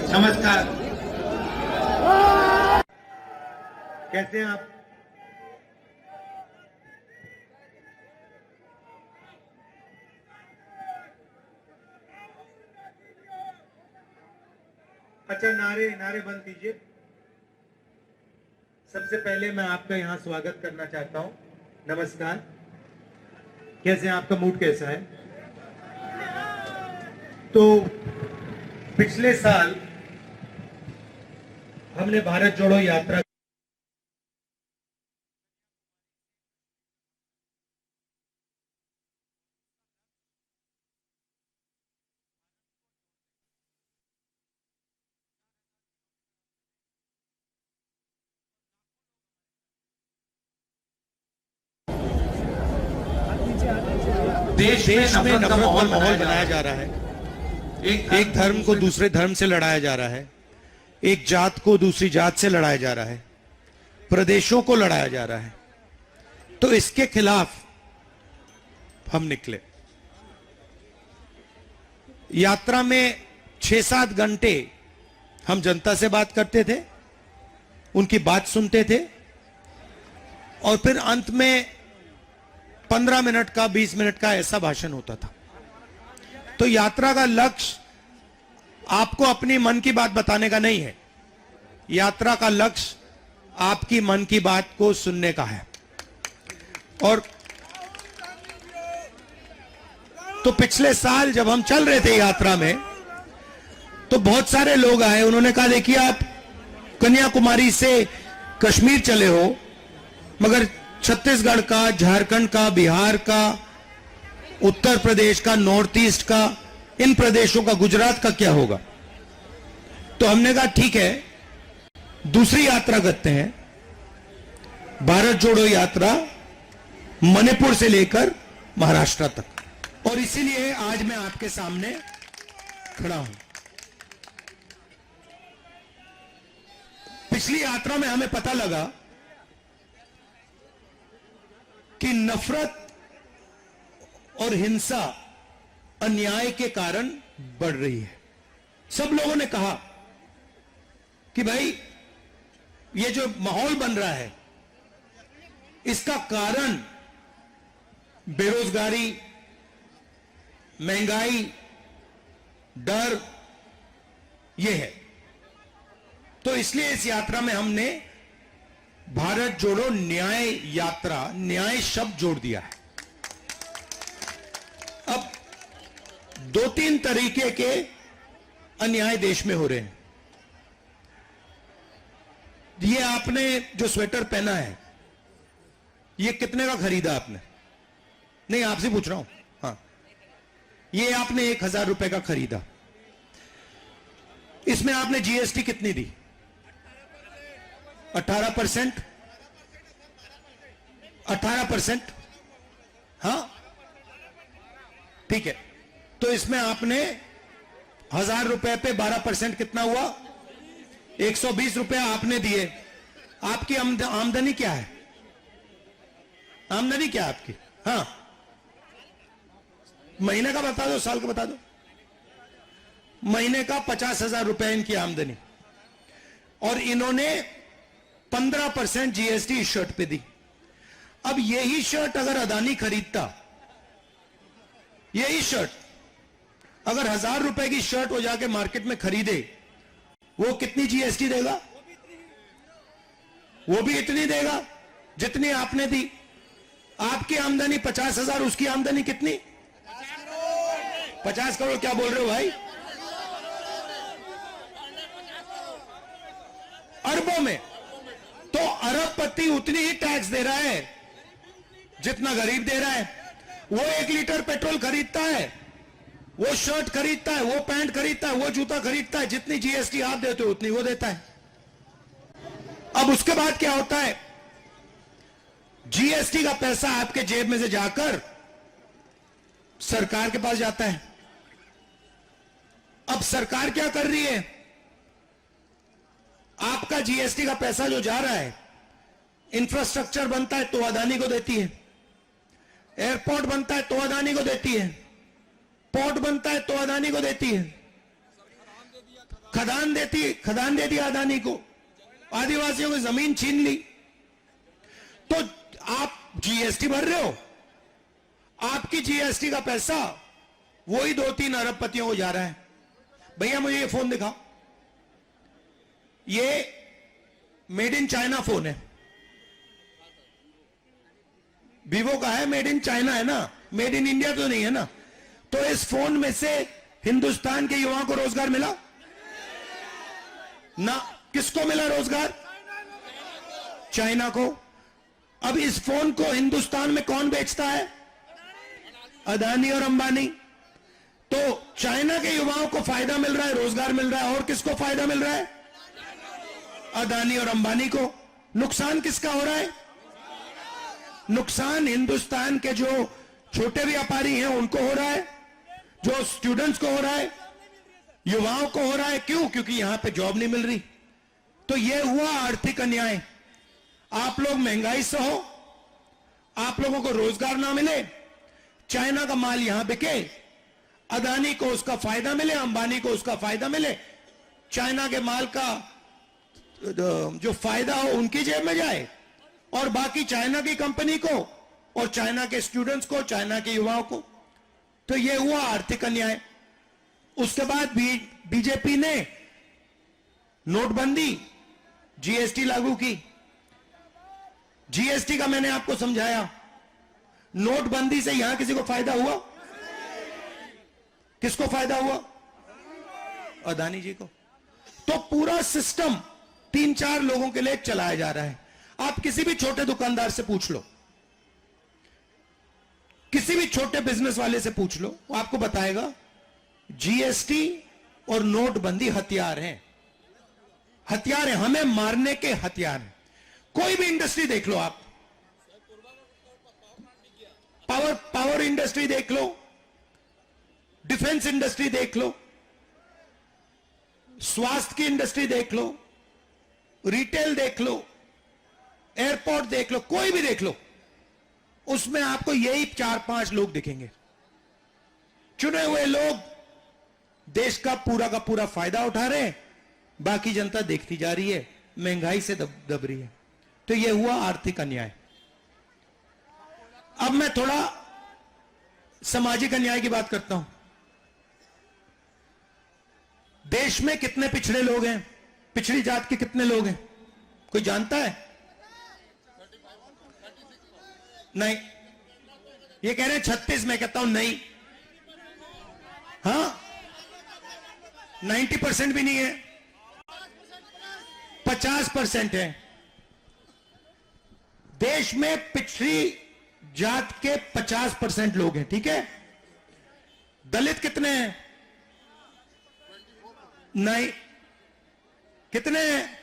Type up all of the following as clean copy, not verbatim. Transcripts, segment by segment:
नमस्कार। कैसे हैं आप? अच्छा, नारे नारे बंद कीजिए। सबसे पहले मैं आपका यहां स्वागत करना चाहता हूं। नमस्कार। कैसे हैं? आपका मूड कैसा है? तो पिछले साल हमने भारत जोड़ो यात्रा देश में नफरत का माहौल बनाया जा रहा है। एक धर्म को दूसरे धर्म से लड़ाया जा रहा है, एक जात को दूसरी जात से लड़ाया जा रहा है, प्रदेशों को लड़ाया जा रहा है। तो इसके खिलाफ हम निकले। यात्रा में 6-7 घंटे हम जनता से बात करते थे, उनकी बात सुनते थे, और फिर अंत में 15 मिनट का 20 मिनट का ऐसा भाषण होता था। तो यात्रा का लक्ष्य आपको अपनी मन की बात बताने का नहीं है, यात्रा का लक्ष्य आपकी मन की बात को सुनने का है। और तो पिछले साल जब हम चल रहे थे यात्रा में, तो बहुत सारे लोग आए, उन्होंने कहा देखिए आप कन्याकुमारी से कश्मीर चले हो, मगर छत्तीसगढ़ का, झारखंड का, बिहार का, उत्तर प्रदेश का, नॉर्थ ईस्ट का, इन प्रदेशों का, गुजरात का क्या होगा? तो हमने कहा ठीक है, दूसरी यात्रा करते हैं, भारत जोड़ो यात्रा मणिपुर से लेकर महाराष्ट्र तक। और इसीलिए आज मैं आपके सामने खड़ा हूं। पिछली यात्रा में हमें पता लगा कि नफरत और हिंसा अन्याय के कारण बढ़ रही है। सब लोगों ने कहा कि भाई ये जो माहौल बन रहा है, इसका कारण बेरोजगारी, महंगाई, डर, ये है। तो इसलिए इस यात्रा में हमने भारत जोड़ो न्याय यात्रा, न्याय शब्द जोड़ दिया है। अब 2-3 तरीके के अन्याय देश में हो रहे हैं। ये आपने जो स्वेटर पहना है, ये कितने का खरीदा आपने? नहीं, आपसे पूछ रहा हूं। हाँ, ये आपने 1000 रुपए का खरीदा। इसमें आपने जीएसटी कितनी दी? 18%। 18%। हाँ, ठीक है। तो इसमें आपने 1000 रुपए पे 12% कितना हुआ? 120 रुपए आपने दिए। आपकी आमदनी क्या है? आमदनी क्या है आपकी? हाँ, महीने का बता दो, साल का बता दो। महीने का 50,000 रुपए इनकी आमदनी, और इन्होंने 15% जीएसटी इस शर्ट पे दी। अब यही शर्ट अगर अदानी खरीदता, यही शर्ट अगर 1000 रुपए की शर्ट वो जाके मार्केट में खरीदे, वो कितनी जीएसटी देगा? वो भी इतनी देगा जितनी आपने दी। आपकी आमदनी 50,000, उसकी आमदनी कितनी? 50 करोड़। क्या बोल रहे हो भाई? अरबों में। तो अरबपति उतनी ही टैक्स दे रहा है जितना गरीब दे रहा है। वो 1 लीटर पेट्रोल खरीदता है, वो शर्ट खरीदता है, वो पैंट खरीदता है, वो जूता खरीदता है, जितनी जीएसटी आप देते हो उतनी वो देता है। अब उसके बाद क्या होता है? जीएसटी का पैसा आपके जेब में से जाकर सरकार के पास जाता है। अब सरकार क्या कर रही है? आपका जीएसटी का पैसा जो जा रहा है, इंफ्रास्ट्रक्चर बनता है तो अदानी को देती है, एयरपोर्ट बनता है तो अदानी को देती है, पोर्ट बनता है तो अदानी को देती है, खदान दे दी अदानी को, आदिवासियों की जमीन छीन ली। तो आप जीएसटी भर रहे हो, आपकी जीएसटी का पैसा वही 2-3 अरबपतियों को जा रहा है। भैया मुझे ये फोन दिखाओ, ये मेड इन चाइना फोन है, वीवो का है, मेड इन चाइना है ना, मेड इन इंडिया तो नहीं है ना। तो इस फोन में से हिंदुस्तान के युवाओं को रोजगार मिला ना? किसको मिला रोजगार? चाइना को। अब इस फोन को हिंदुस्तान में कौन बेचता है? अदानी और अंबानी। तो चाइना के युवाओं को फायदा मिल रहा है, रोजगार मिल रहा है, और किसको फायदा मिल रहा है? अदानी और अंबानी को। नुकसान किसका हो रहा है? नुकसान हिंदुस्तान के जो छोटे व्यापारी हैं उनको हो रहा है, जो स्टूडेंट्स को हो रहा है, युवाओं को हो रहा है। क्यों? क्योंकि यहां पे जॉब नहीं मिल रही। तो यह हुआ आर्थिक अन्याय। आप लोग महंगाई से हो, आप लोगों को रोजगार ना मिले, चाइना का माल यहां बिके, अदानी को उसका फायदा मिले, अंबानी को उसका फायदा मिले, चाइना के माल का जो फायदा हो उनकी जेब में जाए, और बाकी चाइना की कंपनी को और चाइना के स्टूडेंट्स को, चाइना के युवाओं को। तो यह हुआ आर्थिक अन्याय। उसके बाद बीजेपी ने नोटबंदी, जीएसटी लागू की। जीएसटी का मैंने आपको समझाया, नोटबंदी से यहां किसी को फायदा हुआ? किसको फायदा हुआ? अदानी जी को। तो पूरा सिस्टम 3-4 लोगों के लिए चलाया जा रहा है। आप किसी भी छोटे दुकानदार से पूछ लो, किसी भी छोटे बिजनेस वाले से पूछ लो, वो आपको बताएगा जीएसटी और नोटबंदी हथियार हैं। हथियार हैं, हमें मारने के हथियार हैं। कोई भी इंडस्ट्री देख लो आप, पावर इंडस्ट्री देख लो, डिफेंस इंडस्ट्री देख लो, स्वास्थ्य की इंडस्ट्री देख लो, रिटेल देख लो, एयरपोर्ट देख लो, कोई भी देख लो, उसमें आपको यही 4-5 लोग दिखेंगे। चुने हुए लोग देश का पूरा फायदा उठा रहे हैं, बाकी जनता देखती जा रही है, महंगाई से दब रही है। तो यह हुआ आर्थिक अन्याय। अब मैं थोड़ा सामाजिक अन्याय की बात करता हूं। देश में कितने पिछड़े लोग हैं? पिछड़ी जात के कितने लोग हैं? कोई जानता है? नहीं। ये कह रहे हैं 36, मैं कहता हूं नहीं। हाँ, 90% भी नहीं है, 50% है। देश में पिछड़ी जात के 50% लोग हैं, ठीक है? दलित कितने हैं? नहीं। कितने हैं?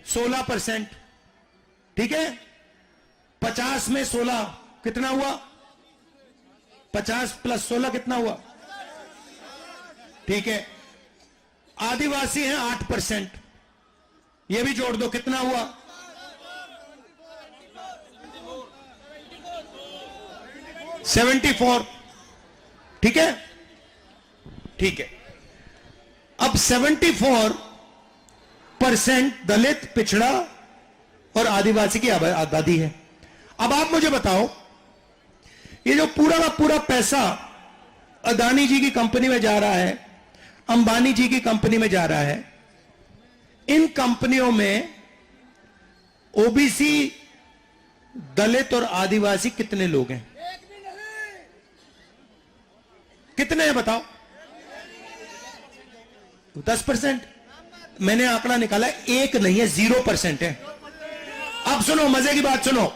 16%, ठीक है? 50 में 16 कितना हुआ? 50 + 16 कितना हुआ? ठीक है। आदिवासी हैं 8%, ये भी जोड़ दो, कितना हुआ? 74, ठीक है? ठीक है। अब 74% दलित, पिछड़ा और आदिवासी की आबादी है। अब आप मुझे बताओ, ये जो पूरा का पूरा पैसा अदानी जी की कंपनी में जा रहा है, अंबानी जी की कंपनी में जा रहा है, इन कंपनियों में ओबीसी, दलित और आदिवासी कितने लोग हैं? कितने हैं बताओ? 10%। मैंने आंकड़ा निकाला, एक नहीं है, 0% है। अब सुनो, मजे की बात सुनो।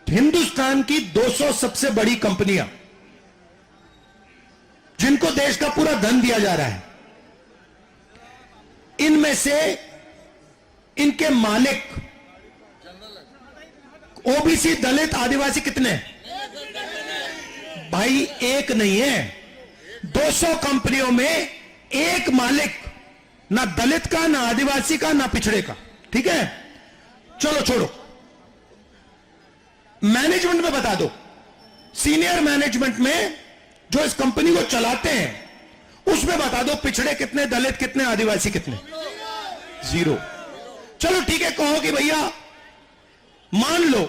हिंदुस्तान की 200 सबसे बड़ी कंपनियां, जिनको देश का पूरा धन दिया जा रहा है, इनमें से इनके मालिक ओबीसी, दलित, आदिवासी कितने हैं? भाई एक नहीं है, 200 कंपनियों में एक मालिक, ना दलित का, ना आदिवासी का, ना पिछड़े का, ठीक है? चलो छोड़ो, मैनेजमेंट में बता दो। सीनियर मैनेजमेंट में जो इस कंपनी को चलाते हैं, उसमें बता दो पिछड़े कितने, दलित कितने, आदिवासी कितने? 0। चलो ठीक है, कहो कि भैया मान लो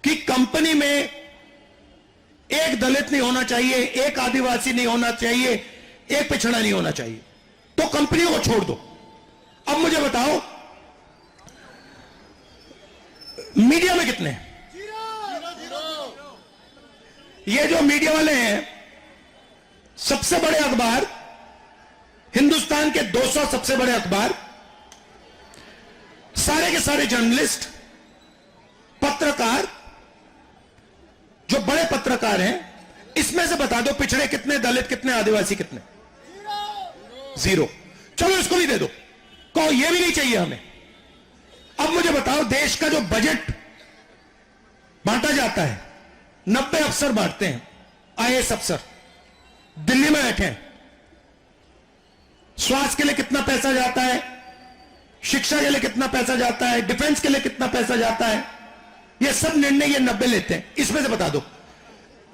कि कंपनी में एक दलित नहीं होना चाहिए, एक आदिवासी नहीं होना चाहिए, एक पिछड़ा नहीं होना चाहिए, तो कंपनियों को छोड़ दो। अब मुझे बताओ मीडिया में कितने? ये जो मीडिया वाले हैं, सबसे बड़े अखबार, हिंदुस्तान के 200 सबसे बड़े अखबार, सारे के सारे जर्नलिस्ट, पत्रकार, जो बड़े पत्रकार हैं, इसमें से बता दो पिछड़े कितने, दलित कितने, आदिवासी कितने? 0। चलो इसको भी दे दो, कहो ये भी नहीं चाहिए हमें। अब मुझे बताओ देश का जो बजट बांटा जाता है, 90 अफसर बांटते हैं, आईएएस अफसर दिल्ली में बैठे हैं, स्वास्थ्य के लिए कितना पैसा जाता है, शिक्षा के लिए कितना पैसा जाता है, डिफेंस के लिए कितना पैसा जाता है, ये सब निर्णय ये 90 लेते हैं। इसमें से बता दो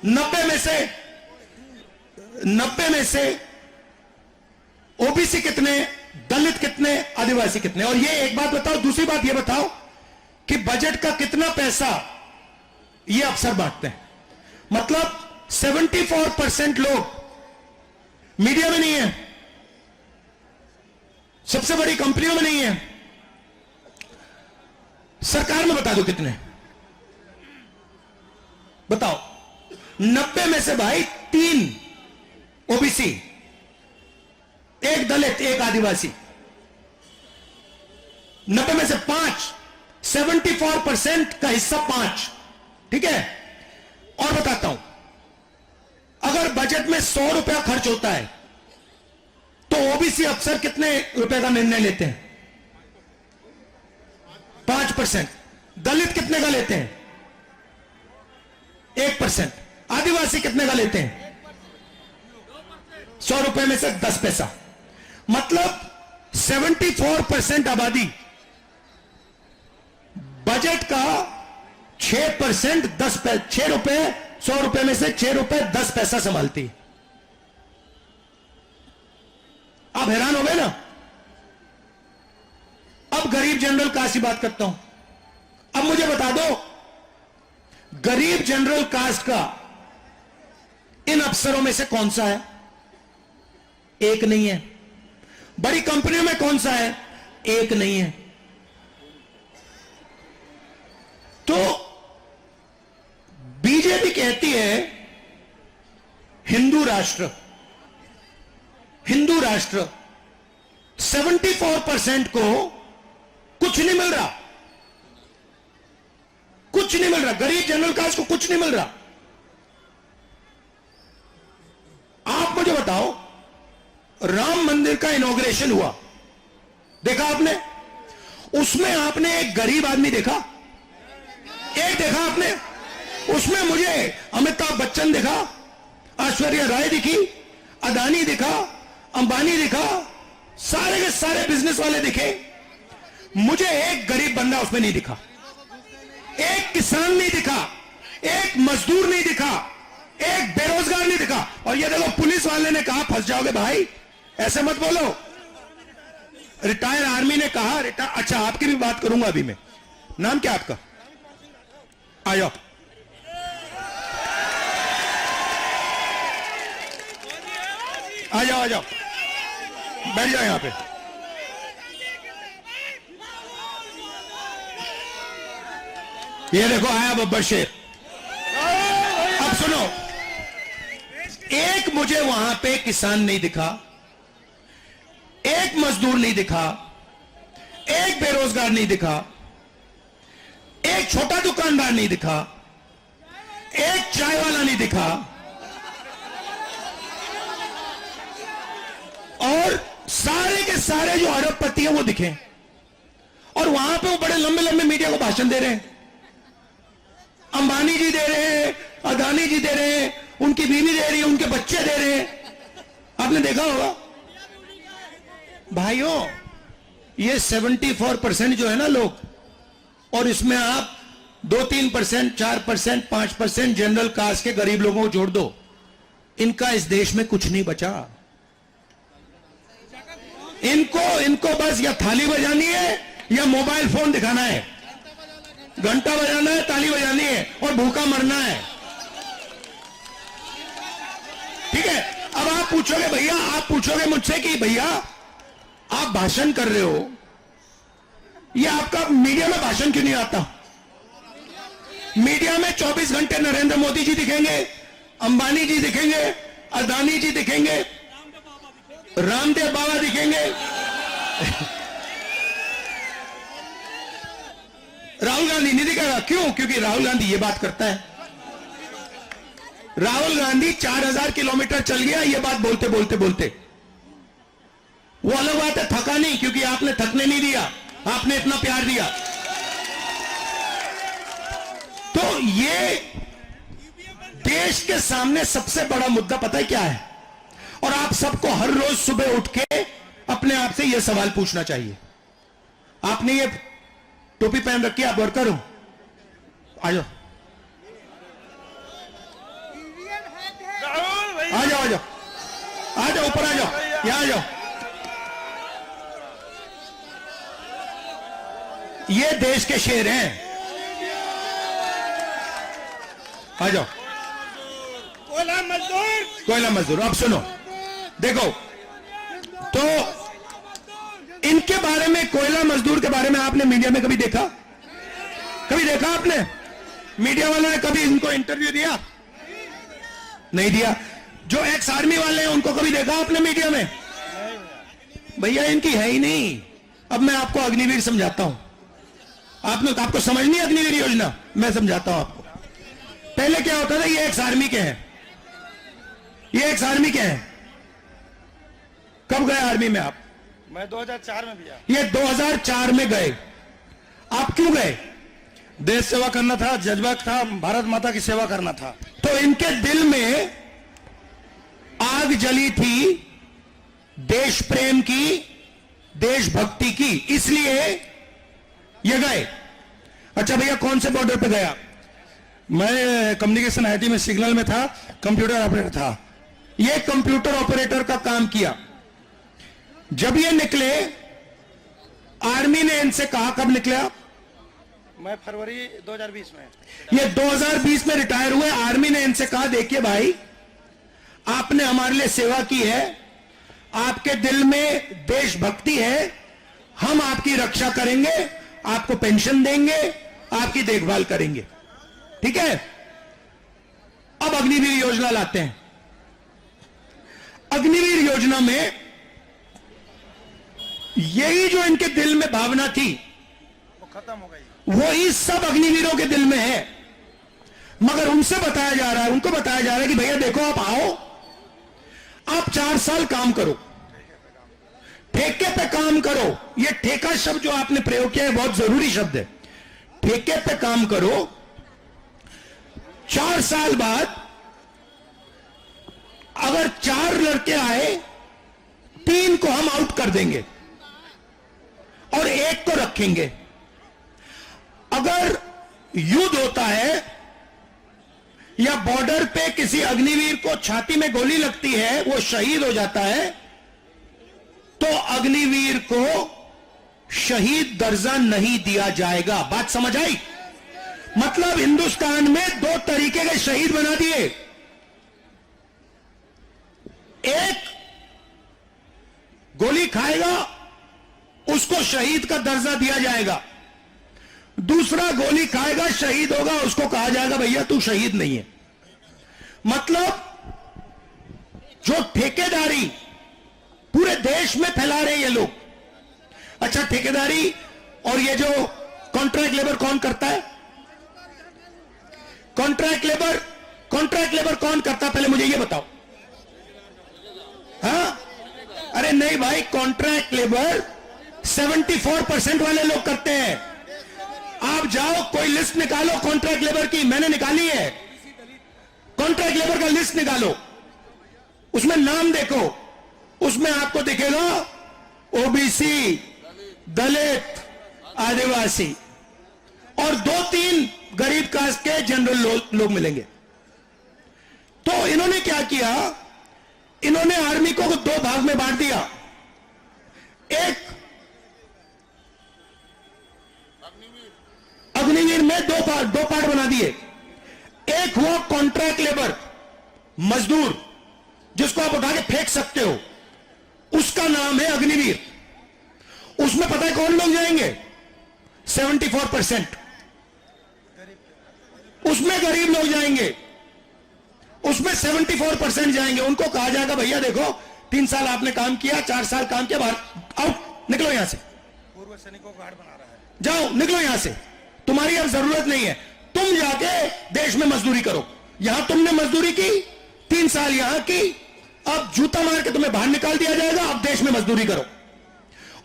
90 में से ओबीसी कितने, दलित कितने, आदिवासी कितने? और ये एक बात बताओ, दूसरी बात ये बताओ कि बजट का कितना पैसा ये अफसर बांटते हैं। मतलब 74% लोग मीडिया में नहीं है, सबसे बड़ी कंपनियों में नहीं है, सरकार में बता दो कितने? बताओ 90 में से भाई 3 ओबीसी, 1 दलित, 1 आदिवासी, 90 में से 5, 74% का हिस्सा 5, ठीक है? और बताता हूं, अगर बजट में 100 रुपया खर्च होता है तो ओबीसी अफसर कितने रुपए का निर्णय लेते हैं? 5%। दलित कितने का लेते हैं? 1%। आदिवासी कितने का लेते हैं? 100 रुपए में से 10 पैसा। मतलब 74% आबादी बजट का 6%, 6 रुपए, 100 रुपए में से 6 रुपए 10 पैसा संभालती। आप हैरान हो गए ना? अब गरीब जनरल कास्ट की बात करता हूं। अब मुझे बता दो गरीब जनरल कास्ट का इन अफसरों में से कौन सा है? एक नहीं है। बड़ी कंपनियों में कौन सा है? एक नहीं है। तो बीजेपी कहती है हिंदू राष्ट्र, हिंदू राष्ट्र, 74% को कुछ नहीं मिल रहा, कुछ नहीं मिल रहा, गरीब जनरल कास्ट को कुछ नहीं मिल रहा। आप मुझे बताओ राम मंदिर का इनॉग्रेशन हुआ, देखा आपने? उसमें आपने एक गरीब आदमी देखा? एक देखा आपने? उसमें मुझे अमिताभ बच्चन दिखा, ऐश्वर्या राय दिखी, अदानी दिखा, अंबानी दिखा, सारे के सारे बिजनेस वाले दिखे। मुझे एक गरीब बंदा उसमें नहीं दिखा, एक किसान नहीं दिखा, एक मजदूर नहीं दिखा, एक बेरोजगार नहीं दिखा। और ये देखो पुलिस वाले ने कहा फंस जाओगे भाई, ऐसे मत बोलो। रिटायर आर्मी ने कहा अच्छा आपकी भी बात करूंगा अभी मैं। नाम क्या आपका? आ जाओ। आ जाओ, आ जाओ, बैठ जाओ यहां पे। ये देखो आया बब्बर शेर। अब सुनो, एक मुझे वहां पे किसान नहीं दिखा, एक मजदूर नहीं दिखा, एक बेरोजगार नहीं दिखा, एक छोटा दुकानदार नहीं दिखा, एक चाय वाला नहीं दिखा, और सारे के सारे जो अरबपति हैं वो दिखे। और वहां पे वो बड़े लंबे लंबे मीडिया को भाषण दे रहे हैं। अंबानी जी दे रहे हैं, अदानी जी दे रहे हैं, उनकी बीवी दे रही है, उनके बच्चे दे रहे हैं। आपने देखा होगा भाइयों, ये 74% जो है ना लोग, और इसमें आप 2-3%, 4%, 5% जनरल कास्ट के गरीब लोगों को जोड़ दो, इनका इस देश में कुछ नहीं बचा। इनको बस या थाली बजानी है या मोबाइल फोन दिखाना है, घंटा बजाना है, ताली बजानी है और भूखा मरना है। ठीक है। अब आप पूछोगे मुझसे कि भैया आप भाषण कर रहे हो, ये आपका मीडिया में भाषण क्यों नहीं आता? मीडिया में 24 घंटे नरेंद्र मोदी जी दिखेंगे, अंबानी जी दिखेंगे, अदानी जी दिखेंगे, रामदेव बाबा दिखेंगे, राहुल गांधी नहीं दिखेगा। क्यों? क्योंकि राहुल गांधी ये बात करता है। राहुल गांधी 4000 किलोमीटर चल गया ये बात बोलते बोलते। वो अलग बात है, थका नहीं, क्योंकि आपने थकने नहीं दिया, आपने इतना प्यार दिया। तो ये देश के सामने सबसे बड़ा मुद्दा पता है क्या है? और आप सबको हर रोज सुबह उठ के अपने आप से यह सवाल पूछना चाहिए। आपने ये टोपी पहन रखी है, आप वर्कर हो, आ जाओ आ जाओ आ जाओ आ जाओ, ऊपर आ जाओ, यहां आ जाओ। ये देश के शेर हैं, आ जाओ। कोयला मजदूर। अब सुनो, देखो तो इनके बारे में, कोयला मजदूर के बारे में आपने मीडिया में कभी देखा? कभी देखा आपने? मीडिया वालों ने कभी इनको इंटरव्यू दिया? नहीं दिया। जो एक्स आर्मी वाले हैं उनको कभी देखा आपने मीडिया में? भैया इनकी है ही नहीं। अब मैं आपको अग्निवीर समझाता हूं। आपको समझ नहीं अग्निवीर योजना? मैं समझाता हूं आपको। पहले क्या होता था, ये एक्स आर्मी के हैं, ये एक्स आर्मी के हैं। कब गए आर्मी में आप? मैं 2004 में गया। ये 2004 में गए। आप क्यों गए? देश सेवा करना था, जज्बा था, भारत माता की सेवा करना था। तो इनके दिल में आग जली थी देश प्रेम की, देशभक्ति की, इसलिए ये गए। अच्छा भैया, कौन से बॉर्डर पे गया? मैं कम्युनिकेशन आईटी में सिग्नल में था, कंप्यूटर ऑपरेटर था। ये कंप्यूटर ऑपरेटर का काम किया। जब ये निकले, आर्मी ने इनसे कहा, कब निकले आप? मैं फरवरी 2020 में। ये 2020 में रिटायर हुए। आर्मी ने इनसे कहा, देखिए भाई, आपने हमारे लिए सेवा की है, आपके दिल में देशभक्ति है, हम आपकी रक्षा करेंगे, आपको पेंशन देंगे, आपकी देखभाल करेंगे। ठीक है। अब अग्निवीर योजना लाते हैं। अग्निवीर योजना में यही जो इनके दिल में भावना थी वो खत्म हो गई। वही सब अग्निवीरों के दिल में है, मगर उनसे बताया जा रहा है, उनको बताया जा रहा है कि भैया देखो, आप आओ, आप 4 साल काम करो, ठेके पे काम करो। ये ठेका शब्द जो आपने प्रयोग किया है बहुत जरूरी शब्द है। ठेके पे काम करो, 4 साल बाद अगर 4 लड़के आए, 3 को हम आउट कर देंगे और 1 को रखेंगे। अगर युद्ध होता है या बॉर्डर पे किसी अग्निवीर को छाती में गोली लगती है, वो शहीद हो जाता है, तो अग्निवीर को शहीद दर्जा नहीं दिया जाएगा। बात समझ आई? मतलब हिंदुस्तान में 2 तरीके के शहीद बना दिए। एक गोली खाएगा, उसको शहीद का दर्जा दिया जाएगा। दूसरा गोली खाएगा, शहीद होगा, उसको कहा जाएगा भैया तू शहीद नहीं है। मतलब जो ठेकेदारी पूरे देश में फैला रहे हैं ये लोग। अच्छा, ठेकेदारी और ये जो कॉन्ट्रैक्ट लेबर कौन करता है? कॉन्ट्रैक्ट लेबर कौन करता है? पहले मुझे ये बताओ। हाँ? अरे नहीं भाई, कॉन्ट्रैक्ट लेबर 74% वाले लोग करते हैं। आप जाओ, कोई लिस्ट निकालो कॉन्ट्रैक्ट लेबर की, मैंने निकाली है। कॉन्ट्रैक्ट लेबर का लिस्ट निकालो, उसमें नाम देखो, उसमें आपको दिखेगा ओबीसी, दलित, आदिवासी और 2-3 गरीब कास्ट के जनरल लोग मिलेंगे। तो इन्होंने क्या किया, इन्होंने आर्मी को दो भाग में बांट दिया। एक अग्निवीर में दो पार्ट बना दिए। एक हुआ कॉन्ट्रैक्ट लेबर, मजदूर, जिसको आप उठा के फेंक सकते हो, उसका नाम है अग्निवीर। उसमें पता है कौन लोग जाएंगे? 74%। उसमें गरीब लोग जाएंगे, उसमें 74% जाएंगे। उनको कहा जाएगा भैया देखो 3 साल आपने काम किया, 4 साल काम किया, बाहर आओ, निकलो यहां से, पूर्व सैनिकों को गार्ड बना रहा है। जाओ निकलो यहां से, तुम्हारी अब जरूरत नहीं है, तुम जाके देश में मजदूरी करो। यहां तुमने मजदूरी की 3 साल यहां की, अब जूता मार के तुम्हें बाहर निकाल दिया जाएगा, अब देश में मजदूरी करो।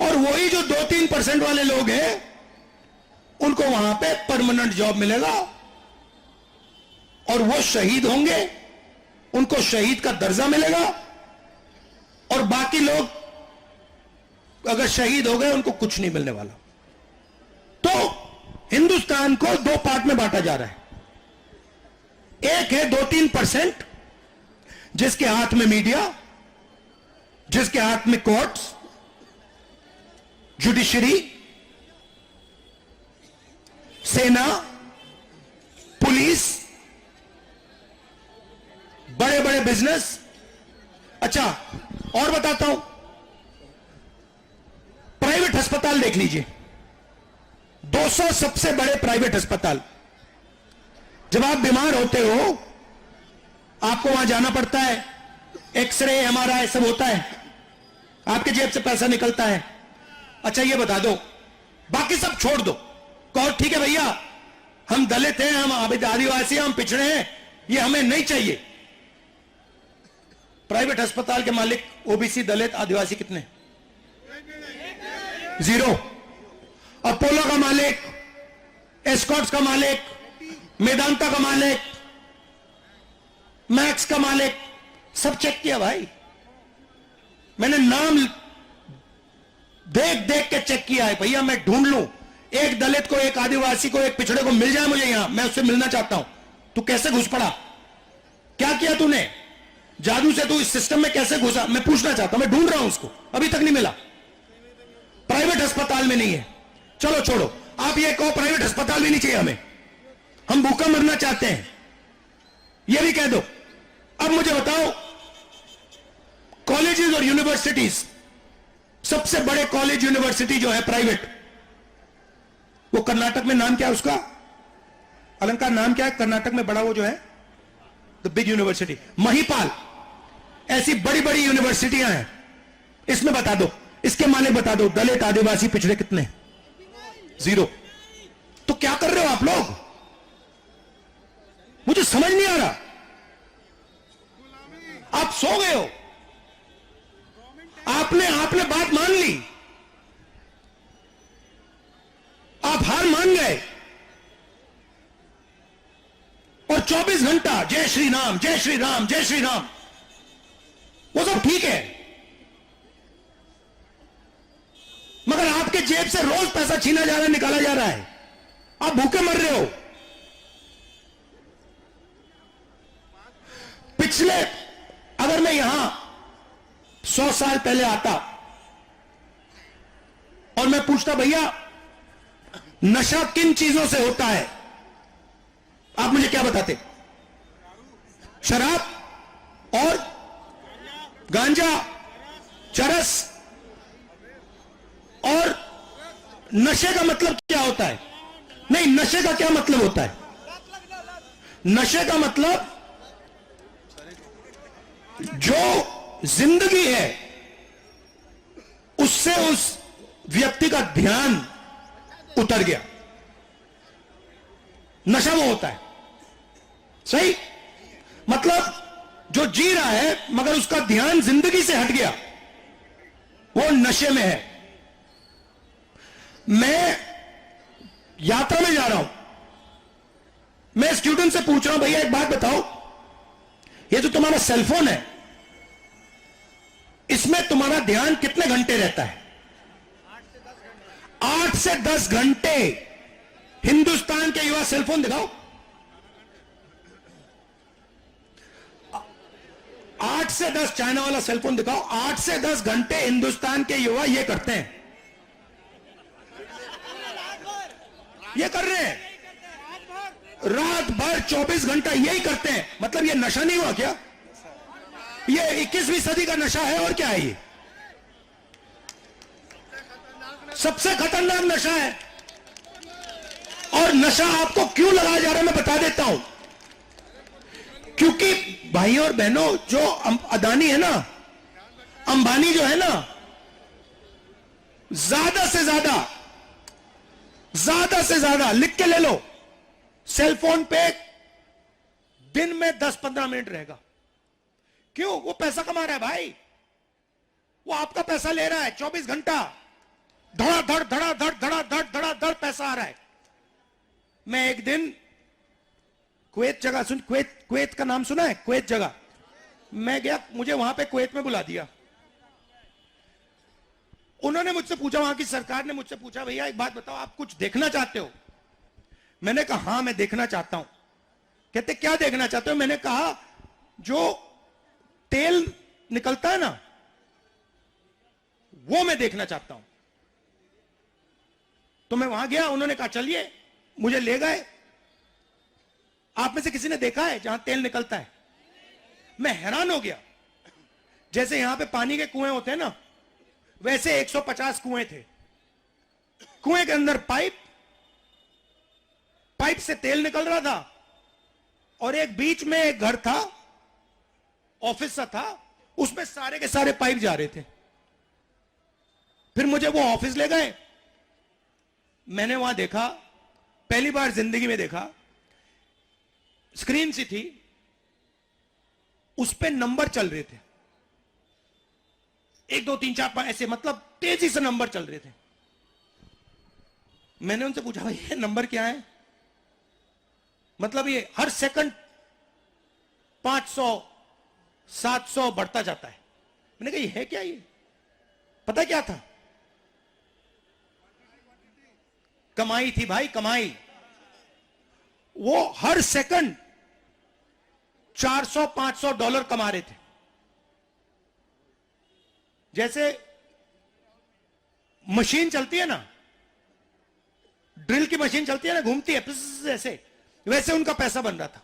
और वही जो 2-3% वाले लोग हैं उनको वहां पे परमानेंट जॉब मिलेगा और वो शहीद होंगे, उनको शहीद का दर्जा मिलेगा। और बाकी लोग अगर शहीद हो गए उनको कुछ नहीं मिलने वाला। तो हिंदुस्तान को 2 पार्ट में बांटा जा रहा है। एक है 2-3% जिसके हाथ में मीडिया, जिसके हाथ में कोर्ट्स, जुडिशरी, सेना, पुलिस, बड़े बड़े बिजनेस। अच्छा और बताता हूं, प्राइवेट अस्पताल देख लीजिए, 200 सबसे बड़े प्राइवेट अस्पताल। जब आप बीमार होते हो आपको वहां जाना पड़ता है, एक्सरे, एमआरआई सब होता है, आपके जेब से पैसा निकलता है। अच्छा ये बता दो, बाकी सब छोड़ दो, कहो ठीक है भैया हम दलित हैं, हम आदिवासी हैं, हम पिछड़े हैं, ये हमें नहीं चाहिए। प्राइवेट अस्पताल के मालिक ओबीसी, दलित, आदिवासी कितने? 0। अपोलो का मालिक, एस्कॉर्ट्स का मालिक, मेदांता का मालिक, मैक्स का मालिक, सब चेक किया भाई। मैंने नाम देख देख के चेक किया है भैया, मैं ढूंढ लूं एक दलित को, एक आदिवासी को, एक पिछड़े को मिल जाए मुझे यहां, मैं उससे मिलना चाहता हूं। तू कैसे घुस पड़ा? क्या किया तूने? जादू से तू इस सिस्टम में कैसे घुसा? मैं पूछना चाहता हूं, मैं ढूंढ रहा हूं उसको, अभी तक नहीं मिला। प्राइवेट अस्पताल में नहीं है, चलो छोड़ो, आप ये कहो प्राइवेट अस्पताल भी नहीं चाहिए हमें, हम भूखा मरना चाहते हैं, ये भी कह दो। अब मुझे बताओ, कॉलेजेस और यूनिवर्सिटीज, सबसे बड़े कॉलेज यूनिवर्सिटी जो है प्राइवेट, वो कर्नाटक में नाम क्या है उसका? अलंकार नाम क्या है कर्नाटक में बड़ा वो जो है द बिग यूनिवर्सिटी? महिपाल। ऐसी बड़ी बड़ी यूनिवर्सिटियां हैं, इसमें बता दो, इसके मालिक बता दो, दलित, आदिवासी, पिछड़े कितने? 0। तो क्या कर रहे हो आप लोग? मुझे समझ नहीं आ रहा। आप सो गए हो, आपने बात मान ली, आप हार मान गए और 24 घंटा जय श्री राम, जय श्री राम, जय श्री राम, वो सब ठीक है, मगर आपके जेब से रोज पैसा छीना जा रहा है, निकाला जा रहा है, आप भूखे मर रहे हो। पिछले, अगर मैं यहां 100 साल पहले आता और मैं पूछता भैया नशा किन चीजों से होता है, आप मुझे क्या बताते? शराब और गांजा, चरस। और नशे का मतलब क्या होता है? नहीं, नशे का क्या मतलब होता है? नशे का मतलब जो जिंदगी है उससे उस व्यक्ति का ध्यान उतर गया, नशा वो होता है। सही? मतलब जो जी रहा है मगर उसका ध्यान जिंदगी से हट गया, वो नशे में है। मैं यात्रा में जा रहा हूं, मैं स्टूडेंट से पूछ रहा हूं भैया एक बात बताओ, ये जो तुम्हारा सेलफोन है इसमें तुम्हारा ध्यान कितने घंटे रहता है? 8 से 10 घंटे। हिंदुस्तान के युवा सेलफोन दिखाओ, से 10 चाइना वाला सेलफोन दिखाओ, 8 से 10 घंटे हिंदुस्तान के युवा ये करते हैं, ये कर रहे हैं रात भर 24 घंटा यही करते हैं। मतलब ये नशा नहीं हुआ क्या? ये 21वीं सदी का नशा है और क्या है? ये सबसे खतरनाक नशा है। और नशा आपको क्यों लगाया जा रहा है मैं बता देता हूं। क्योंकि भाई और बहनों, जो अदानी है ना, अंबानी जो है ना, ज्यादा से ज्यादा लिख के ले लो, सेलफोन पे दिन में 10-15 मिनट रहेगा। क्यों? वो पैसा कमा रहा है भाई, वो आपका पैसा ले रहा है 24 घंटा, धड़ाधड़ धड़ाधड़ धड़ाधड़ धड़ाधड़ पैसा आ रहा है। मैं एक दिन कुवैत जगह कुवैत का नाम सुना है? कुवैत जगह मैं गया, मुझे वहां पे कुवैत में बुला दिया। उन्होंने मुझसे पूछा, वहां की सरकार ने मुझसे पूछा, भैया एक बात बताओ, आप कुछ देखना चाहते हो? मैंने कहा हां मैं देखना चाहता हूं। कहते क्या देखना चाहते हो? मैंने कहा जो तेल निकलता है ना, वो मैं देखना चाहता हूं। तो मैं वहां गया, उन्होंने कहा चलिए, मुझे ले गए। आप में से किसी ने देखा है जहां तेल निकलता है? मैं हैरान हो गया। जैसे यहां पे पानी के कुएं होते हैं ना, वैसे 150 कुएं थे। कुएं के अंदर पाइप से तेल निकल रहा था, और एक बीच में एक घर था, ऑफिस सा था, उसमें सारे के सारे पाइप जा रहे थे। फिर मुझे वो ऑफिस ले गए। मैंने वहां देखा, पहली बार जिंदगी में देखा, स्क्रीन सी थी, उस पे नंबर चल रहे थे, 1 2 3 4 5 ऐसे, मतलब तेजी से नंबर चल रहे थे। मैंने उनसे पूछा, भाई ये नंबर क्या है? मतलब ये हर सेकंड 500 700 बढ़ता जाता है। मैंने कहा ये है क्या? ये पता क्या था? कमाई थी भाई, कमाई। वो हर सेकंड $400-500 कमा रहे थे। जैसे मशीन चलती है ना, ड्रिल की मशीन चलती है ना, घूमती है ऐसे, वैसे उनका पैसा बन रहा था।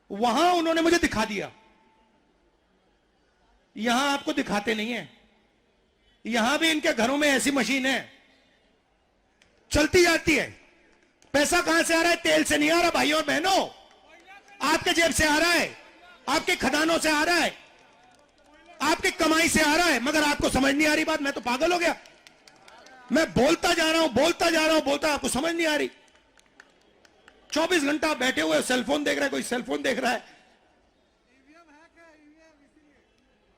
वहां उन्होंने मुझे दिखा दिया। यहां आपको दिखाते नहीं है। यहां भी इनके घरों में ऐसी मशीन है, चलती जाती है। पैसा कहां से आ रहा है? तेल से नहीं आ रहा भाइयों और बहनों, आपके जेब से आ रहा है, आपके खदानों से आ रहा है, आपकी कमाई से आ रहा है। मगर आपको समझ नहीं आ रही बात। मैं तो पागल हो गया, मैं बोलता जा रहा हूं, आपको समझ नहीं आ रही। 24 घंटा बैठे हुए सेलफोन देख रहा है, कोई सेलफोन देख रहा है।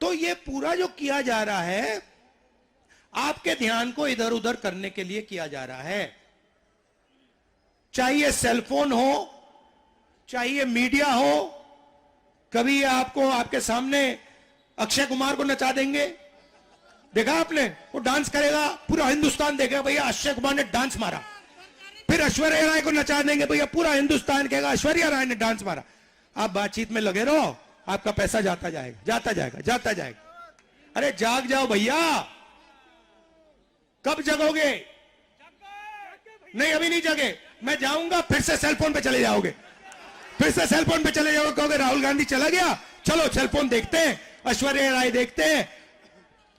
तो ये पूरा जो किया जा रहा है, आपके ध्यान को इधर उधर करने के लिए किया जा रहा है। चाहिए सेलफोन हो, चाहिए मीडिया हो। कभी आपको आपके सामने अक्षय कुमार को नचा देंगे, देखा आपने? वो डांस करेगा, पूरा हिंदुस्तान देखेगा भैया अक्षय कुमार ने डांस मारा। फिर ऐश्वर्या राय को नचा देंगे, भैया पूरा हिंदुस्तान कहेगा ऐश्वर्या राय ने डांस मारा। आप बातचीत में लगे रहो, आपका पैसा जाता जाएगा, जाता जाएगा, जाता जाएगा। अरे जाग जाओ भैया, कब जगोगे? नहीं अभी नहीं जगे। मैं जाऊंगा, फिर से सेलफोन पे चले जाओगे, फिर से सेलफोन पे चले जाओगे। कहोगे राहुल गांधी चला गया, चलो सेलफोन देखते हैं, ऐश्वर्या राय देखते हैं,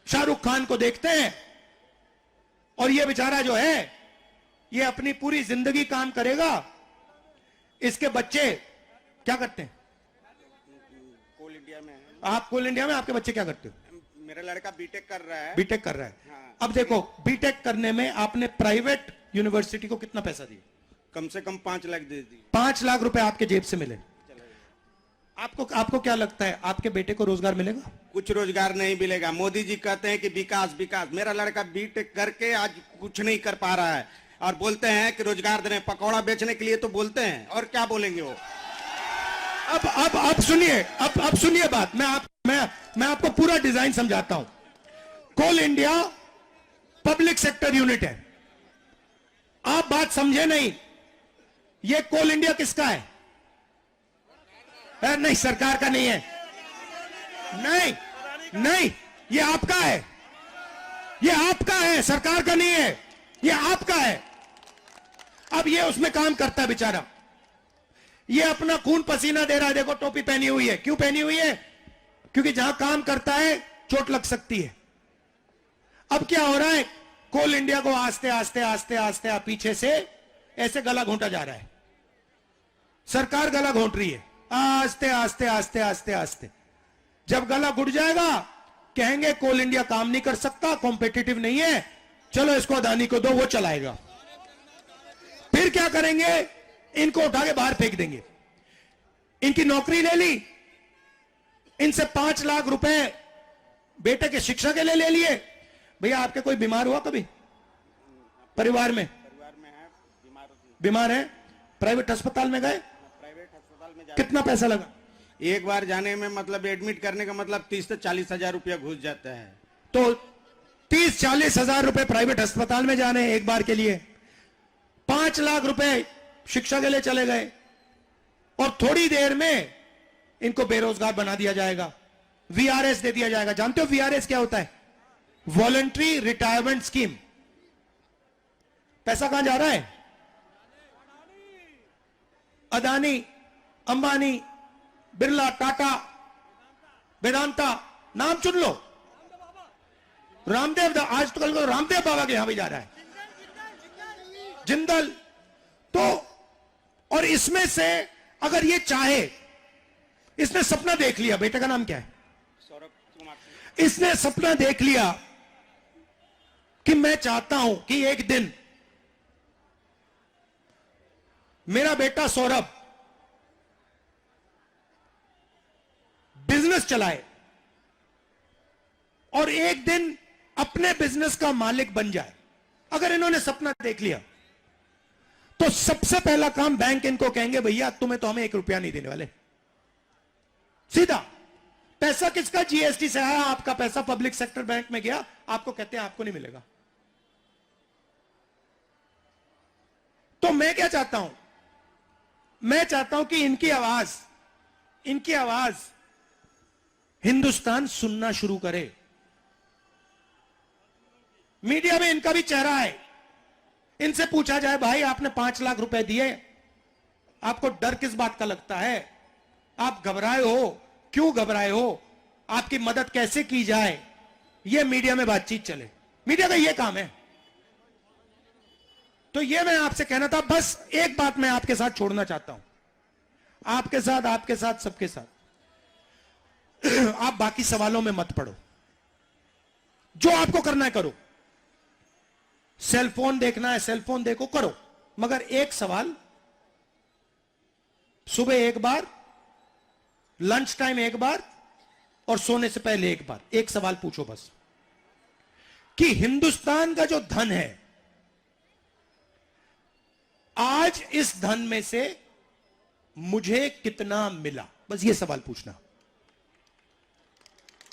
शाहरुख खान को देखते हैं। और ये बेचारा जो है, ये अपनी पूरी जिंदगी काम करेगा। इसके बच्चे क्या करते हैं? कोल इंडिया में है। आप कोल इंडिया में, आपके बच्चे क्या करते हो? मेरा लड़का बीटेक कर रहा है। बीटेक कर रहा है। हाँ। अब देखो, बीटेक करने में आपने प्राइवेट यूनिवर्सिटी को कितना पैसा दिया? कम से कम 5 लाख दे दी। 5 लाख रुपए आपके जेब से मिले। आपको क्या लगता है, आपके बेटे को रोजगार मिलेगा? कुछ रोजगार नहीं मिलेगा। मोदी जी कहते हैं कि विकास विकास। मेरा लड़का बीटेक करके आज कुछ नहीं कर पा रहा है, और बोलते हैं कि रोजगार देने, पकौड़ा बेचने के लिए तो बोलते हैं, और क्या बोलेंगे वो। अब सुनिए, अब सुनिए बात। मैं आपको पूरा डिजाइन समझाता हूं। कोल इंडिया पब्लिक सेक्टर यूनिट है। आप बात समझे नहीं। ये कोल इंडिया किसका है? नहीं, सरकार का नहीं है। नहीं नहीं, ये आपका है, ये आपका है, सरकार का नहीं है, ये आपका है। अब ये उसमें काम करता है बेचारा, ये अपना खून पसीना दे रहा है। देखो टोपी पहनी हुई है, क्यों पहनी हुई है? क्योंकि जहां काम करता है चोट लग सकती है। अब क्या हो रहा है, कोल इंडिया को आस्ते आस्ते आस्ते आस्ते पीछे से ऐसे गला घोंटा जा रहा है, सरकार गला घोंट रही है, आस्ते आस्ते आस्ते आस्ते आस्ते। जब गला घुट जाएगा कहेंगे कोल इंडिया काम नहीं कर सकता, कॉम्पिटिटिव नहीं है, चलो इसको अदानी को दो, वो चलाएगा। फिर क्या करेंगे, इनको उठा के बाहर फेंक देंगे। इनकी नौकरी ले ली, इनसे 5 लाख रुपए बेटे के शिक्षा के लिए ले लिए। भैया आपके कोई बीमार हुआ कभी परिवार में? बीमार है, प्राइवेट अस्पताल में गए? प्राइवेट अस्पताल में कितना पैसा लगा? एक बार जाने में मतलब एडमिट करने का मतलब 30 से 40 हजार रुपया घुस जाता है। तो 30-40 हजार रुपए प्राइवेट अस्पताल में जाने एक बार के लिए, 5 लाख रुपए शिक्षा के लिए चले गए, और थोड़ी देर में इनको बेरोजगार बना दिया जाएगा, वीआरएस दे दिया जाएगा। जानते हो वीआरएस क्या होता है? Voluntary retirement scheme. पैसा कहां जा रहा है? अदानी, अंबानी, बिरला, टाटा, वेदांता, नाम चुन लो, रामदेव, आज तो कल को रामदेव बाबा के यहां भी जा रहा है, जिंदल। तो और इसमें से अगर ये चाहे, इसने सपना देख लिया, बेटे का नाम क्या है? सौरभ कुमार। इसने सपना देख लिया कि मैं चाहता हूं कि एक दिन मेरा बेटा सौरभ बिजनेस चलाए और एक दिन अपने बिजनेस का मालिक बन जाए। अगर इन्होंने सपना देख लिया तो सबसे पहला काम बैंक इनको कहेंगे, भैया तुम्हें तो हमें 1 रुपया नहीं देने वाले। सीधा पैसा किसका? जीएसटी से आया, आपका पैसा पब्लिक सेक्टर बैंक में गया, आपको कहते हैं आपको नहीं मिलेगा। तो मैं क्या चाहता हूं, मैं चाहता हूं कि इनकी आवाज हिंदुस्तान सुनना शुरू करे। मीडिया में इनका भी चेहरा है, इनसे पूछा जाए भाई आपने 5 लाख रुपए दिए, आपको डर किस बात का लगता है? आप घबराए हो, क्यों घबराए हो? आपकी मदद कैसे की जाए? यह मीडिया में बातचीत चले, मीडिया का यह काम है। तो यह मैं आपसे कहना था। बस एक बात मैं आपके साथ छोड़ना चाहता हूं, आपके साथ सबके साथ। आप बाकी सवालों में मत पड़ो, जो आपको करना है करो। सेलफोन देखना है सेलफोन देखो, करो, मगर एक सवाल, सुबह एक बार, लंच टाइम एक बार, और सोने से पहले एक बार एक सवाल पूछो बस, कि हिंदुस्तान का जो धन है, आज इस धन में से मुझे कितना मिला? बस ये सवाल पूछना,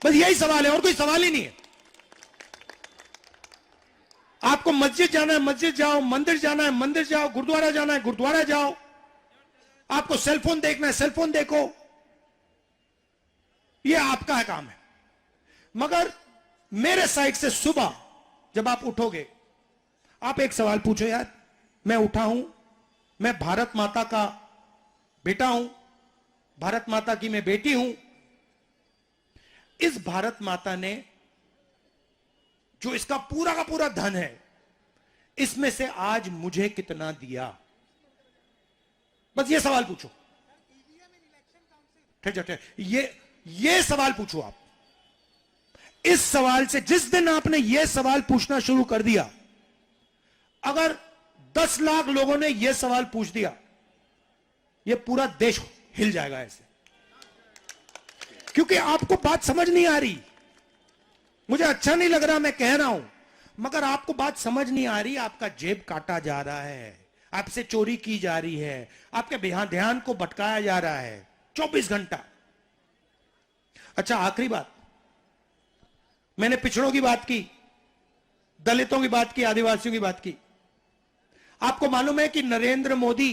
बस यही सवाल है, और कोई सवाल ही नहीं है। आपको मस्जिद जाना है मस्जिद जाओ, मंदिर जाना है मंदिर जाओ, गुरुद्वारा जाना है गुरुद्वारा जाओ, आपको सेलफोन देखना है सेलफोन देखो, यह आपका है काम है। मगर मेरे साइड से सुबह जब आप उठोगे, आप एक सवाल पूछो, यार मैं उठा हूं, मैं भारत माता का बेटा हूं, भारत माता की मैं बेटी हूं, इस भारत माता ने जो इसका पूरा का पूरा धन है, इसमें से आज मुझे कितना दिया? बस ये सवाल पूछो। ठीक, ये सवाल पूछो आप। इस सवाल से, जिस दिन आपने यह सवाल पूछना शुरू कर दिया, अगर 10 लाख लोगों ने यह सवाल पूछ दिया, यह पूरा देश हिल जाएगा ऐसे। क्योंकि आपको बात समझ नहीं आ रही, मुझे अच्छा नहीं लग रहा मैं कह रहा हूं, मगर आपको बात समझ नहीं आ रही। आपका जेब काटा जा रहा है, आपसे चोरी की जा रही है, आपके ध्यान को भटकाया जा रहा है 24 घंटा। अच्छा, आखिरी बात, मैंने पिछड़ों की बात की, दलितों की बात की, आदिवासियों की बात की। आपको मालूम है कि नरेंद्र मोदी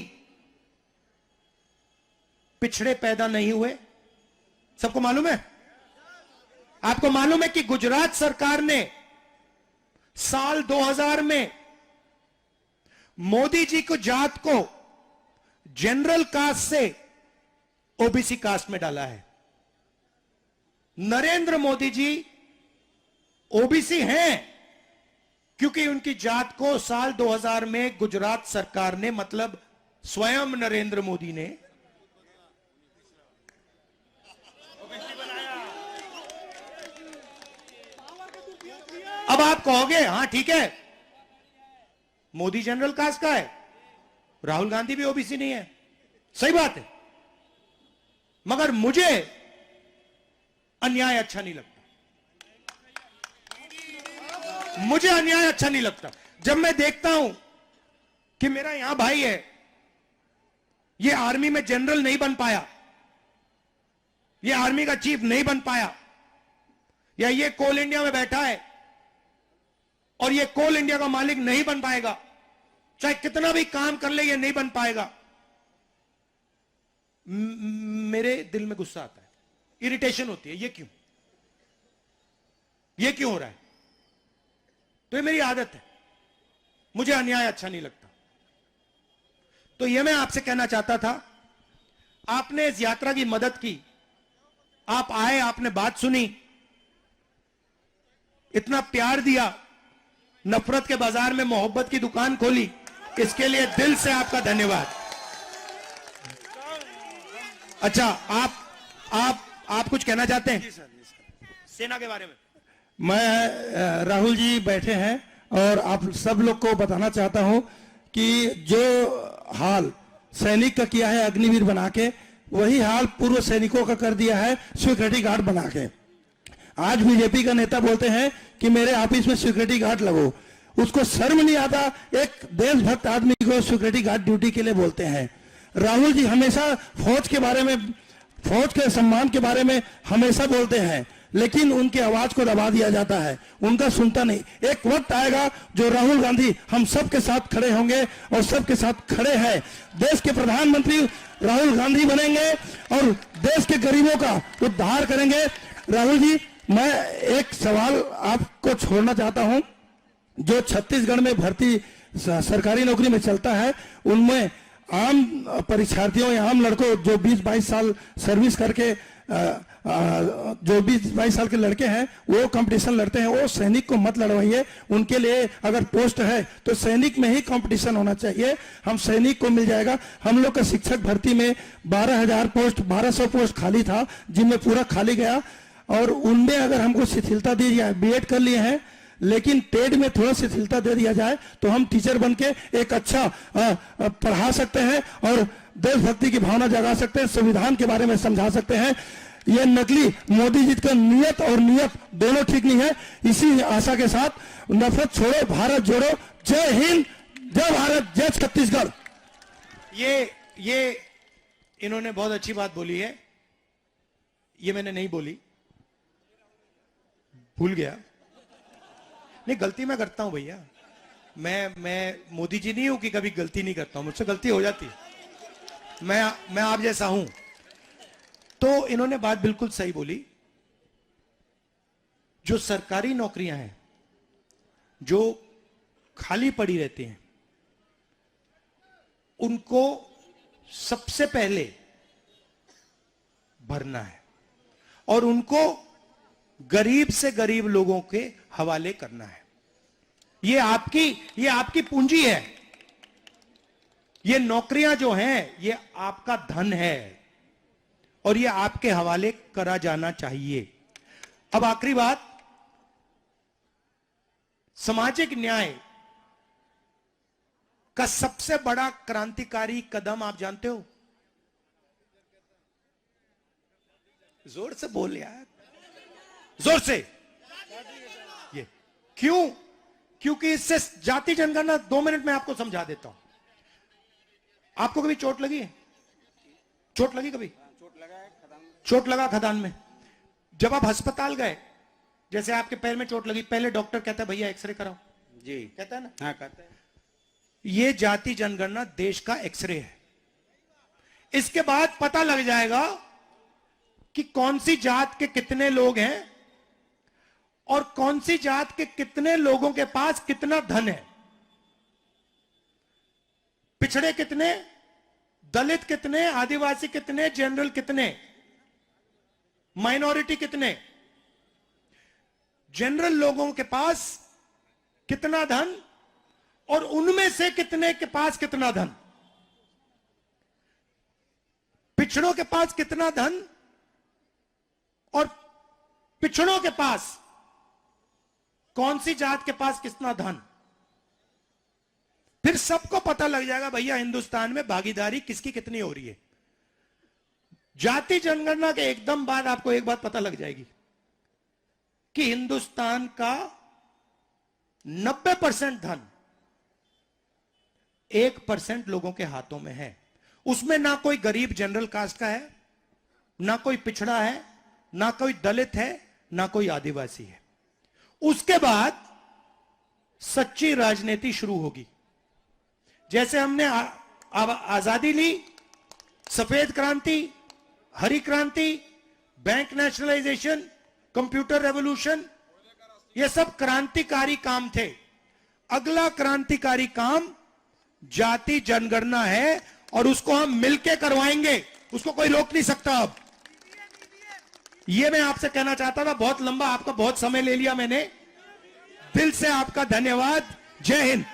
पिछड़े पैदा नहीं हुए? सबको मालूम है? आपको मालूम है कि गुजरात सरकार ने साल 2000 में मोदी जी को जात को जनरल कास्ट से ओबीसी कास्ट में डाला है। नरेंद्र मोदी जी ओबीसी हैं क्योंकि उनकी जात को साल 2000 में गुजरात सरकार ने, मतलब स्वयं नरेंद्र मोदी ने अब आप कहोगे हां ठीक है, मोदी जनरल कास्ट का है, राहुल गांधी भी ओबीसी नहीं है, सही बात है, मगर मुझे अन्याय अच्छा नहीं लगता। मुझे अन्याय अच्छा नहीं लगता जब मैं देखता हूं कि मेरा यहां भाई है, ये आर्मी में जनरल नहीं बन पाया, ये आर्मी का चीफ नहीं बन पाया, या ये कोल इंडिया में बैठा है और ये कोल इंडिया का मालिक नहीं बन पाएगा, चाहे कितना भी काम कर ले ये नहीं बन पाएगा। मेरे दिल में गुस्सा आता है, इरिटेशन होती है, ये क्यों हो रहा है? तो ये मेरी आदत है, मुझे अन्याय अच्छा नहीं लगता। तो ये मैं आपसे कहना चाहता था, आपने इस यात्रा की मदद की, आप आए, आपने बात सुनी, इतना प्यार दिया, नफरत के बाजार में मोहब्बत की दुकान खोली, इसके लिए दिल से आपका धन्यवाद। अच्छा, आप कुछ कहना चाहते हैं सेना के बारे में? मैं राहुल जी बैठे हैं और आप सब लोग को बताना चाहता हूं कि जो हाल सैनिक का किया है अग्निवीर बना के, वही हाल पूर्व सैनिकों का कर दिया है सिक्योरिटी गार्ड बना के। आज बीजेपी का नेता बोलते हैं कि मेरे ऑफिस में सिक्योरिटी गार्ड लगो, उसको शर्म नहीं आता? एक देशभक्त आदमी को सिक्योरिटी गार्ड ड्यूटी के लिए बोलते हैं। राहुल जी हमेशा फौज के बारे में, फौज के सम्मान के बारे में हमेशा बोलते हैं, लेकिन उनकी आवाज को दबा दिया जाता है, उनका सुनता नहीं। एक वक्त आएगा जो राहुल गांधी हम सबके साथ खड़े होंगे और सबके साथ खड़े हैं। देश के प्रधानमंत्री राहुल गांधी बनेंगे और देश के गरीबों का उद्धार करेंगे। राहुल जी, मैं एक सवाल आपको छोड़ना चाहता हूं। जो छत्तीसगढ़ में भर्ती सरकारी नौकरी में चलता है, उनमें आम परीक्षार्थियों या आम लड़कों जो 20-22 साल सर्विस करके जो 20-22 साल के लड़के हैं वो कंपटीशन लड़ते हैं, वो सैनिक को मत लड़वाइए। उनके लिए अगर पोस्ट है तो सैनिक में ही कंपटीशन होना चाहिए, हम सैनिक को मिल जाएगा। हम लोग का शिक्षक भर्ती में 12,000 पोस्ट, 1200 पोस्ट खाली था, जिनमें पूरा खाली गया, और उनमें अगर हमको शिथिलता दी जाए, बीएड कर लिए हैं लेकिन टेड में थोड़ा शिथिलता दे दिया जाए तो हम टीचर बनके एक अच्छा पढ़ा सकते हैं और देशभक्ति की भावना जगा सकते हैं, संविधान के बारे में समझा सकते हैं। ये नकली मोदी जी का नियत और नियत दोनों ठीक नहीं है। इसी आशा के साथ नफरत छोड़ो, भारत जोड़ो, जय हिंद, जय भारत, जय छत्तीसगढ़। ये इन्होंने बहुत अच्छी बात बोली है, ये मैंने नहीं बोली, भूल गया। नहीं, गलती मैं करता हूं भैया, मैं मोदी जी नहीं हूं कि कभी गलती नहीं करता हूं, मुझसे गलती हो जाती है, मैं आप जैसा हूं। तो इन्होंने बात बिल्कुल सही बोली। जो सरकारी नौकरियां हैं जो खाली पड़ी रहती हैं, उनको सबसे पहले भरना है और उनको गरीब से गरीब लोगों के हवाले करना है। ये आपकी पूंजी है, ये नौकरियां जो हैं ये आपका धन है और ये आपके हवाले करा जाना चाहिए। अब आखिरी बात, सामाजिक न्याय का सबसे बड़ा क्रांतिकारी कदम आप जानते हो? जोर से बोल यार, जोर से। ये क्यों? क्योंकि इससे जाति जनगणना, 2 मिनट में आपको समझा देता हूं। आपको कभी चोट लगी है? चोट लगी कभी? चोट लगा खदान में। जब आप अस्पताल गए, जैसे आपके पैर में चोट लगी, पहले डॉक्टर कहता है भैया एक्सरे कराओ, जी कहता है ना? हाँ कहता है। ये जाति जनगणना देश का एक्सरे है। इसके बाद पता लग जाएगा कि कौन सी जात के कितने लोग हैं और कौन सी जात के कितने लोगों के पास कितना धन है, पिछड़े कितने, दलित कितने, आदिवासी कितने, जनरल कितने, माइनॉरिटी कितने, जनरल लोगों के पास कितना धन और उनमें से कितने के पास कितना धन, पिछड़ों के पास कितना धन और पिछड़ों के पास कौन सी जात के पास कितना धन, फिर सबको पता लग जाएगा भैया हिंदुस्तान में भागीदारी किसकी कितनी हो रही है। जाति जनगणना के एकदम बाद आपको एक बात पता लग जाएगी कि हिंदुस्तान का 90% धन 1% लोगों के हाथों में है। उसमें ना कोई गरीब जनरल कास्ट का है, ना कोई पिछड़ा है, ना कोई दलित है, ना कोई आदिवासी है। उसके बाद सच्ची राजनीति शुरू होगी। जैसे हमने आजादी ली, सफेद क्रांति, हरी क्रांति, बैंक नेशनलाइजेशन, कंप्यूटर रेवोल्यूशन, ये सब क्रांतिकारी काम थे। अगला क्रांतिकारी काम जाति जनगणना है और उसको हम मिलके करवाएंगे, उसको कोई रोक नहीं सकता। अब ये मैं आपसे कहना चाहता था, बहुत लंबा आपका बहुत समय ले लिया मैंने, दिल से आपका धन्यवाद। जय हिंद।